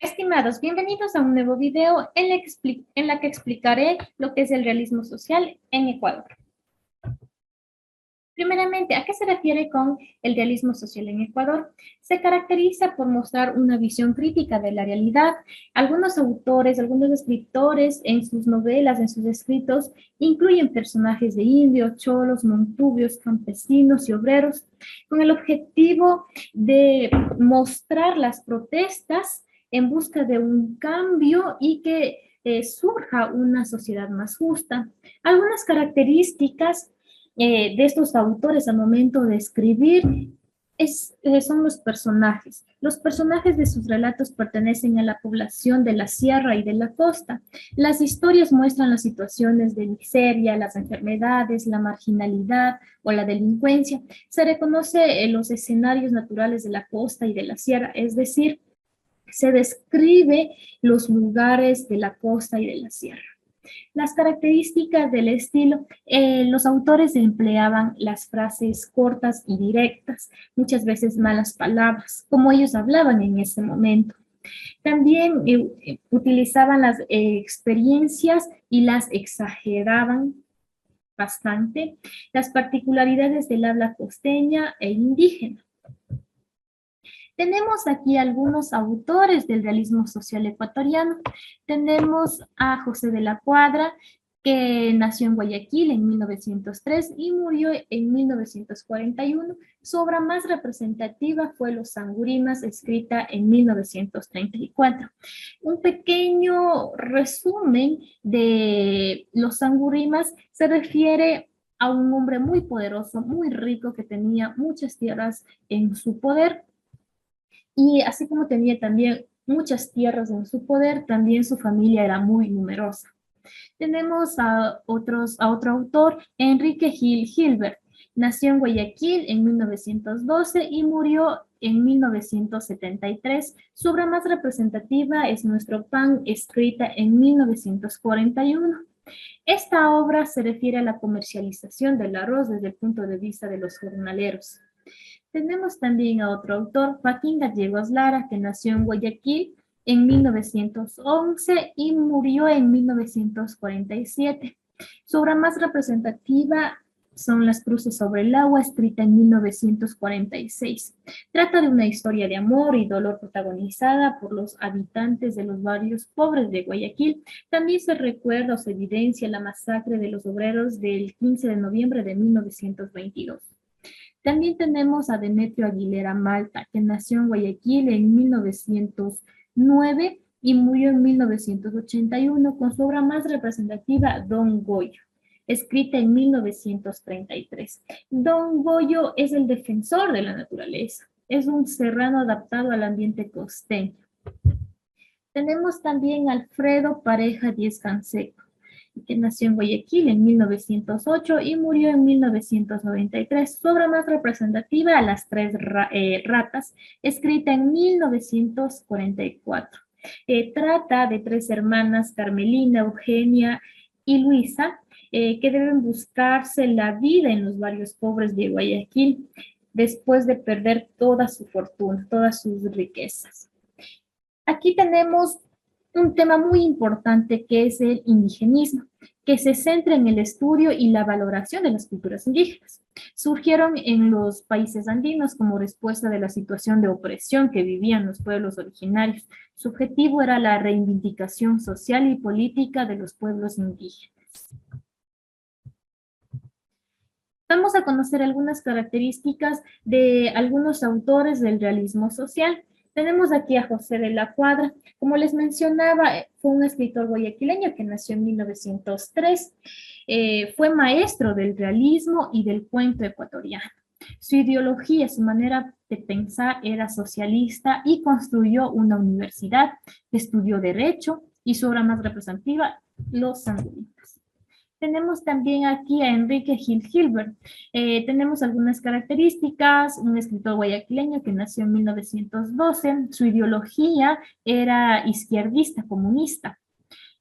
Estimados, bienvenidos a un nuevo video en la que explicaré lo que es el realismo social en Ecuador. Primeramente, ¿a qué se refiere con el realismo social en Ecuador? Se caracteriza por mostrar una visión crítica de la realidad. Algunos autores, algunos escritores en sus novelas, en sus escritos, incluyen personajes de indios, cholos, montubios, campesinos y obreros, con el objetivo de mostrar las protestas en busca de un cambio y que surja una sociedad más justa. Algunas características de estos autores al momento de escribir son los personajes. Los personajes de sus relatos pertenecen a la población de la sierra y de la costa. Las historias muestran las situaciones de miseria, las enfermedades, la marginalidad o la delincuencia. Se reconoce los escenarios naturales de la costa y de la sierra, es decir, se describe los lugares de la costa y de la sierra. Las características del estilo, los autores empleaban las frases cortas y directas, muchas veces malas palabras, como ellos hablaban en ese momento. También utilizaban las experiencias y las exageraban bastante, las particularidades del habla costeña e indígena. Tenemos aquí algunos autores del realismo social ecuatoriano. Tenemos a José de la Cuadra, que nació en Guayaquil en 1903 y murió en 1941. Su obra más representativa fue Los Sangurimas, escrita en 1934. Un pequeño resumen de Los Sangurimas se refiere a un hombre muy poderoso, muy rico, que tenía muchas tierras en su poder. Y así como tenía también muchas tierras en su poder, también su familia era muy numerosa. Tenemos a otro autor, Enrique Gil Gilbert. Nació en Guayaquil en 1912 y murió en 1973. Su obra más representativa es Nuestro Pan, escrita en 1941. Esta obra se refiere a la comercialización del arroz desde el punto de vista de los jornaleros. Tenemos también a otro autor, Joaquín Gallegos Lara, que nació en Guayaquil en 1911 y murió en 1947. Su obra más representativa son Las cruces sobre el agua, escrita en 1946. Trata de una historia de amor y dolor protagonizada por los habitantes de los barrios pobres de Guayaquil. También se recuerda o se evidencia la masacre de los obreros del 15 de noviembre de 1922. También tenemos a Demetrio Aguilera Malta, que nació en Guayaquil en 1909 y murió en 1981 con su obra más representativa, Don Goyo, escrita en 1933. Don Goyo es el defensor de la naturaleza. Es un serrano adaptado al ambiente costeño. Tenemos también a Alfredo Pareja Díez Canseco, que nació en Guayaquil en 1908 y murió en 1993. Su obra más representativa, Las tres ratas, escrita en 1944. Trata de tres hermanas, Carmelina, Eugenia y Luisa, que deben buscarse la vida en los barrios pobres de Guayaquil después de perder toda su fortuna, todas sus riquezas. Aquí tenemos un tema muy importante que es el indigenismo, que se centra en el estudio y la valoración de las culturas indígenas. Surgieron en los países andinos como respuesta de la situación de opresión que vivían los pueblos originarios. Su objetivo era la reivindicación social y política de los pueblos indígenas. Vamos a conocer algunas características de algunos autores del realismo social. Tenemos aquí a José de la Cuadra. Como les mencionaba, fue un escritor guayaquileño que nació en 1903. Fue maestro del realismo y del cuento ecuatoriano. Su ideología, su manera de pensar era socialista y construyó una universidad, estudió derecho y su obra más representativa, Los Sangurimas. Tenemos también aquí a Enrique Gil Gilbert. Tenemos algunas características, un escritor guayaquileño que nació en 1912, su ideología era izquierdista, comunista.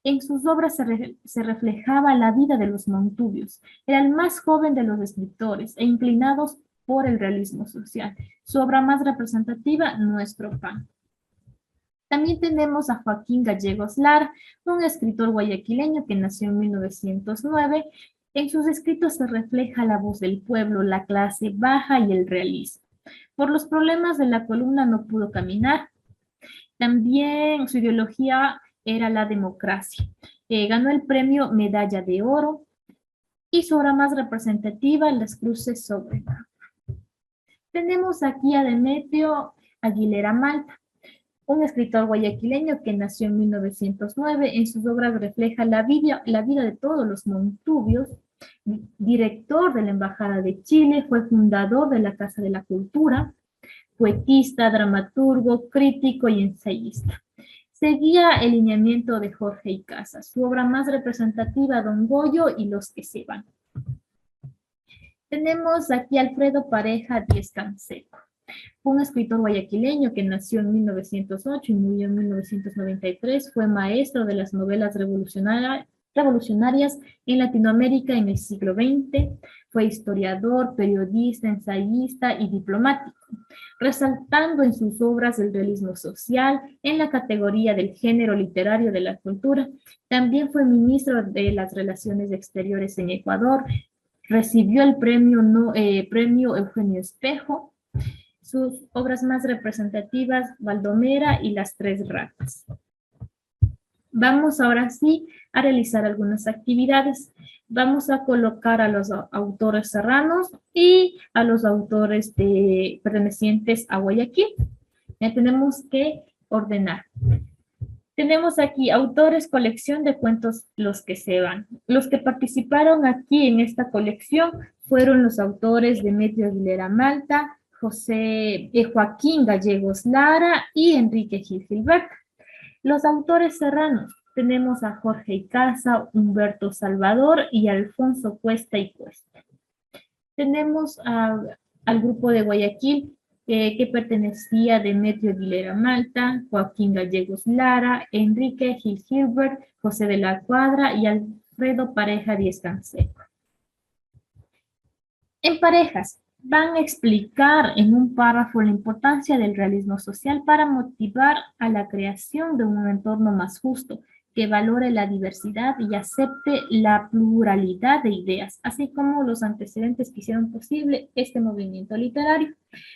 En sus obras se reflejaba la vida de los montubios. Era el más joven de los escritores e inclinados por el realismo social. Su obra más representativa, Nuestro Pan. También tenemos a Joaquín Gallegos Lara, un escritor guayaquileño que nació en 1909. En sus escritos se refleja la voz del pueblo, la clase baja y el realismo. Por los problemas de la columna no pudo caminar. También su ideología era la democracia. Ganó el premio Medalla de Oro y su obra más representativa, Las Cruces sobre el Agua. Tenemos aquí a Demetrio Aguilera Malta, un escritor guayaquileño que nació en 1909. En sus obras refleja la vida de todos los montubios. Director de la Embajada de Chile, fue fundador de la Casa de la Cultura, poetista, dramaturgo, crítico y ensayista. Seguía el lineamiento de Jorge Icaza. Su obra más representativa, Don Goyo y Los que se van. Tenemos aquí a Alfredo Pareja Díez Canseco, un escritor guayaquileño que nació en 1908 y murió en 1993. Fue maestro de las novelas revolucionarias en Latinoamérica en el siglo XX. Fue historiador, periodista, ensayista y diplomático, resaltando en sus obras el realismo social en la categoría del género literario de la cultura. También fue ministro de las Relaciones Exteriores en Ecuador. Recibió el premio Eugenio Espejo. Sus obras más representativas, Baldomera y Las Tres Ratas. Vamos ahora sí a realizar algunas actividades. Vamos a colocar a los autores serranos y a los autores pertenecientes a Guayaquil. Ya tenemos que ordenar. Tenemos aquí autores, colección de cuentos Los que se van. Los que participaron aquí en esta colección fueron los autores Demetrio Aguilera Malta, Joaquín Gallegos Lara y Enrique Gil Gilberto. Los autores serranos tenemos a Jorge Icaza, Humberto Salvador y Alfonso Cuesta y Cuesta. Tenemos al grupo de Guayaquil que pertenecía a Demetrio Aguilera Malta, Joaquín Gallegos Lara, Enrique Gil Gilbert, José de la Cuadra y Alfredo Pareja Díez Canseco. En parejas, van a explicar en un párrafo la importancia del realismo social para motivar a la creación de un entorno más justo, que valore la diversidad y acepte la pluralidad de ideas, así como los antecedentes que hicieron posible este movimiento literario.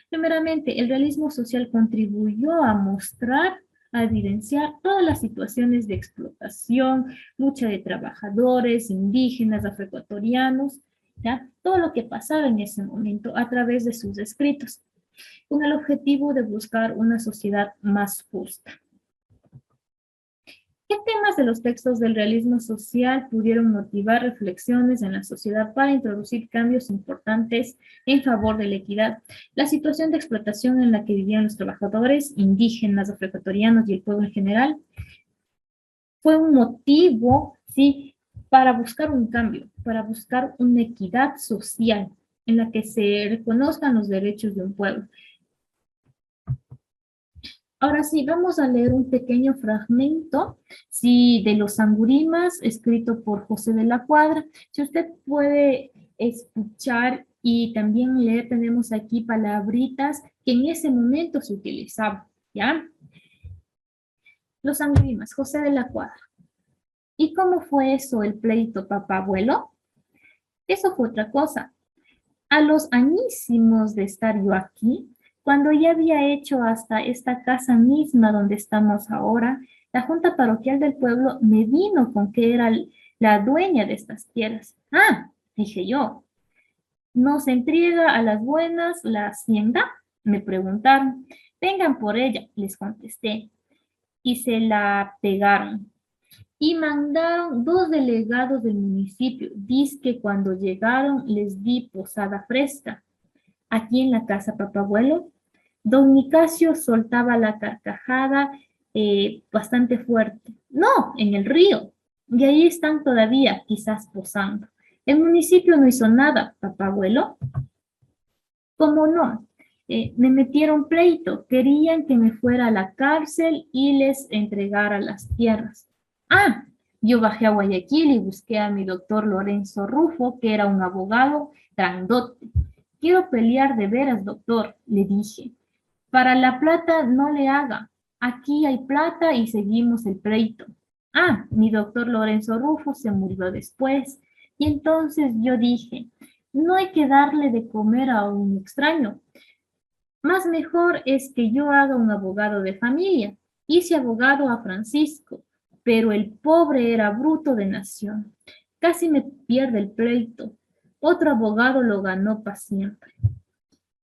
Primeramente, el realismo social contribuyó a mostrar, a evidenciar todas las situaciones de explotación, lucha de trabajadores, indígenas, afroecuatorianos, ¿ya? Todo lo que pasaba en ese momento a través de sus escritos, con el objetivo de buscar una sociedad más justa. ¿Qué temas de los textos del realismo social pudieron motivar reflexiones en la sociedad para introducir cambios importantes en favor de la equidad? La situación de explotación en la que vivían los trabajadores indígenas, afroecuatorianos y el pueblo en general fue un motivo, ¿sí?, para buscar un cambio, para buscar una equidad social en la que se reconozcan los derechos de un pueblo. Ahora sí, vamos a leer un pequeño fragmento, sí, de Los Angurimas, escrito por José de la Cuadra. Si usted puede escuchar y también leer, tenemos aquí palabritas que en ese momento se utilizaban, ¿ya? Los Angurimas, José de la Cuadra. ¿Y cómo fue eso, el pleito papá-abuelo? Eso fue otra cosa. A los añísimos de estar yo aquí, cuando ya había hecho hasta esta casa misma donde estamos ahora, la Junta Parroquial del pueblo me vino con que era la dueña de estas tierras. Ah, dije yo, ¿nos entrega a las buenas la hacienda? Me preguntaron. Vengan por ella, les contesté. Y se la pegaron. Y mandaron 2 delegados del municipio. Dice que cuando llegaron les di posada fresca. Aquí en la casa papabuelo, don Nicasio soltaba la carcajada bastante fuerte. No, en el río. Y ahí están todavía, quizás posando. El municipio no hizo nada, papabuelo. ¿Cómo no? Me metieron pleito. Querían que me fuera a la cárcel y les entregara las tierras. Ah, yo bajé a Guayaquil y busqué a mi doctor Lorenzo Rufo, que era un abogado grandote. Quiero pelear de veras, doctor, le dije. Para la plata no le haga. Aquí hay plata y seguimos el pleito. Ah, mi doctor Lorenzo Rufo se murió después. Y entonces yo dije, no hay que darle de comer a un extraño. Más mejor es que yo haga un abogado de familia. Hice abogado a Francisco, pero el pobre era bruto de nación. Casi me pierde el pleito. Otro abogado lo ganó para siempre.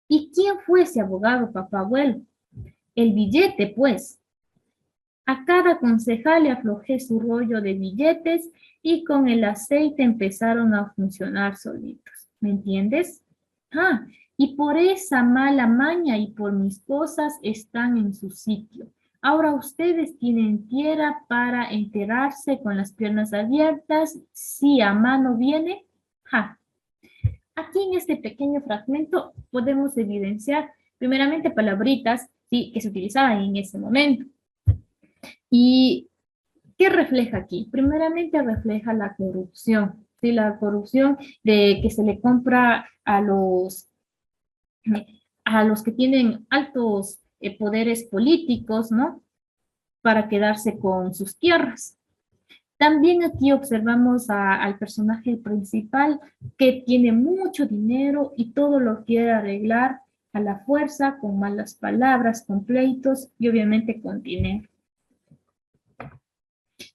¿Y quién fue ese abogado, papá abuelo? El billete, pues. A cada concejal le aflojé su rollo de billetes y con el aceite empezaron a funcionar solitos. ¿Me entiendes? Ah, y por esa mala maña y por mis cosas están en su sitio. Ahora ustedes tienen tierra para enterarse con las piernas abiertas. Si a mano viene, ja. Aquí en este pequeño fragmento podemos evidenciar primeramente palabritas, ¿sí?, que se utilizaban en ese momento. ¿Y qué refleja aquí? Primeramente refleja la corrupción, ¿sí? La corrupción de que se le compra a los que tienen altos poderes políticos, ¿no? Para quedarse con sus tierras. También aquí observamos al personaje principal que tiene mucho dinero y todo lo quiere arreglar a la fuerza, con malas palabras, con pleitos y obviamente con dinero.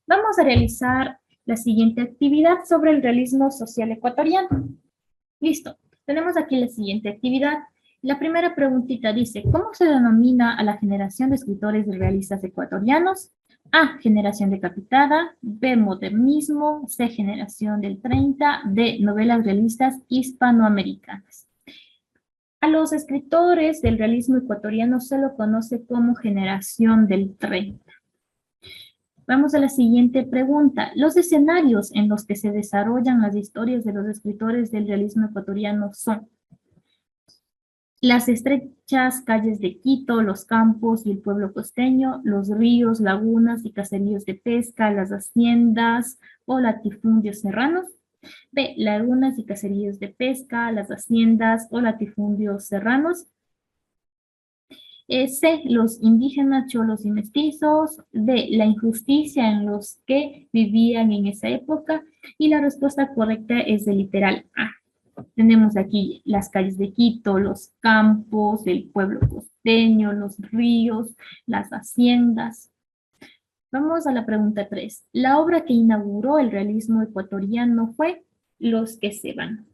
Vamos a realizar la siguiente actividad sobre el realismo social ecuatoriano. Listo, tenemos aquí la siguiente actividad. La primera preguntita dice, ¿cómo se denomina a la generación de escritores realistas ecuatorianos? A, generación decapitada, B, modernismo, C, generación del 30, D, novelas realistas hispanoamericanas. A los escritores del realismo ecuatoriano se lo conoce como generación del 30. Vamos a la siguiente pregunta. Los escenarios en los que se desarrollan las historias de los escritores del realismo ecuatoriano son las estrechas calles de Quito, los campos y el pueblo costeño, los ríos, lagunas y caseríos de pesca, las haciendas o latifundios serranos. B, lagunas y caseríos de pesca, las haciendas o latifundios serranos. C, los indígenas, cholos y mestizos. D, la injusticia en los que vivían en esa época. Y la respuesta correcta es el literal A. Tenemos aquí las calles de Quito, los campos, el pueblo costeño, los ríos, las haciendas. Vamos a la pregunta 3. La obra que inauguró el realismo ecuatoriano fue Los que se van.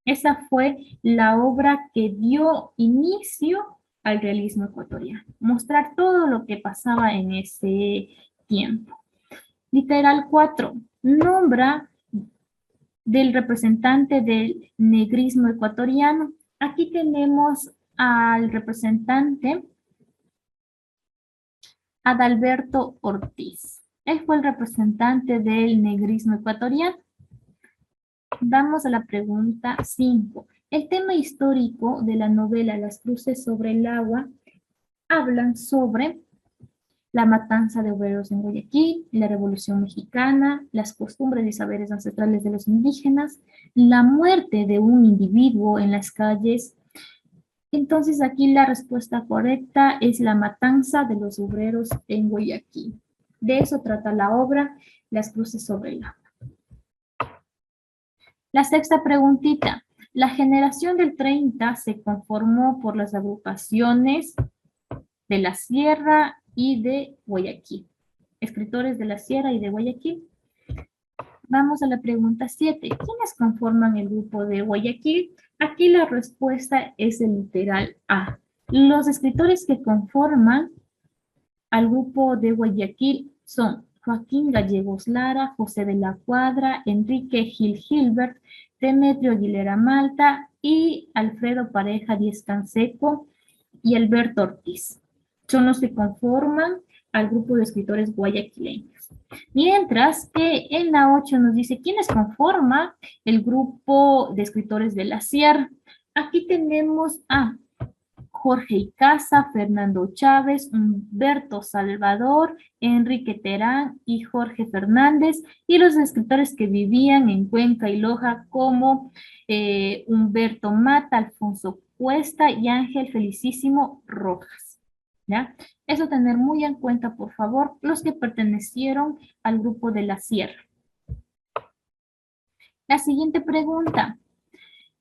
Esa fue la obra que dio inicio al realismo ecuatoriano. Mostrar todo lo que pasaba en ese tiempo. Literal 4. Nombra del representante del negrismo ecuatoriano. Aquí tenemos al representante Adalberto Ortiz. Él fue el representante del negrismo ecuatoriano. Vamos a la pregunta 5. El tema histórico de la novela Las cruces sobre el agua hablan sobre la matanza de obreros en Guayaquil, la Revolución Mexicana, las costumbres y saberes ancestrales de los indígenas, la muerte de un individuo en las calles. Entonces aquí la respuesta correcta es la matanza de los obreros en Guayaquil. De eso trata la obra Las cruces sobre el agua. La sexta preguntita. La generación del 30 se conformó por las agrupaciones de la Sierra y de Guayaquil. Escritores de la Sierra y de Guayaquil. Vamos a la pregunta 7. ¿Quiénes conforman el grupo de Guayaquil? Aquí la respuesta es el literal A. Los escritores que conforman al grupo de Guayaquil son Joaquín Gallegos Lara, José de la Cuadra, Enrique Gil Gilbert, Demetrio Aguilera Malta y Alfredo Pareja Díez Canseco y Alberto Ortiz. Son los que conforman al grupo de escritores guayaquileños. Mientras que en la 8 nos dice quiénes conforman el grupo de escritores de la Sierra. Aquí tenemos a Jorge Icaza, Fernando Chávez, Humberto Salvador, Enrique Terán y Jorge Fernández, y los escritores que vivían en Cuenca y Loja como Humberto Mata, Alfonso Cuesta y Ángel Felicísimo Rojas. ¿ya? Eso tener muy en cuenta, por favor, los que pertenecieron al grupo de la sierra. La siguiente pregunta.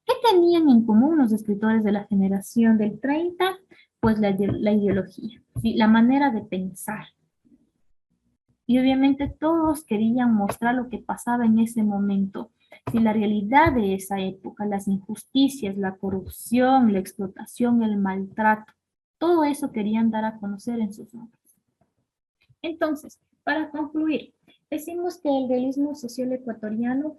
¿Qué tenían en común los escritores de la generación del 30? Pues la ideología, ¿sí? La manera de pensar. Y obviamente todos querían mostrar lo que pasaba en ese momento. Si la realidad de esa época, las injusticias, la corrupción, la explotación, el maltrato, todo eso querían dar a conocer en sus obras. Entonces, para concluir, decimos que el realismo social ecuatoriano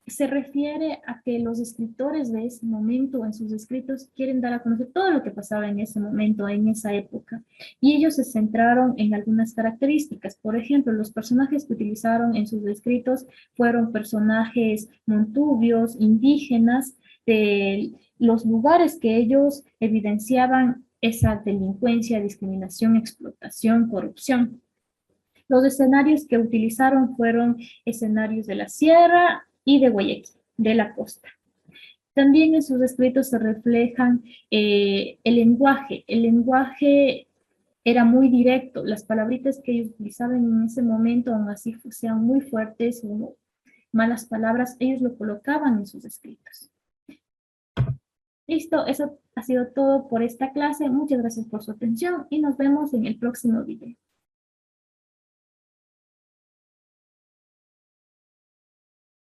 se refiere a que los escritores de ese momento en sus escritos quieren dar a conocer todo lo que pasaba en ese momento, en esa época. Y ellos se centraron en algunas características. Por ejemplo, los personajes que utilizaron en sus escritos fueron personajes montubios, indígenas, de los lugares que ellos evidenciaban esa delincuencia, discriminación, explotación, corrupción. Los escenarios que utilizaron fueron escenarios de la sierra y de Guayaquil, de la costa. También en sus escritos se reflejan el lenguaje. El lenguaje era muy directo. Las palabritas que ellos utilizaban en ese momento, aun así sean muy fuertes o malas palabras, ellos lo colocaban en sus escritos. Listo, eso ha sido todo por esta clase. Muchas gracias por su atención y nos vemos en el próximo video.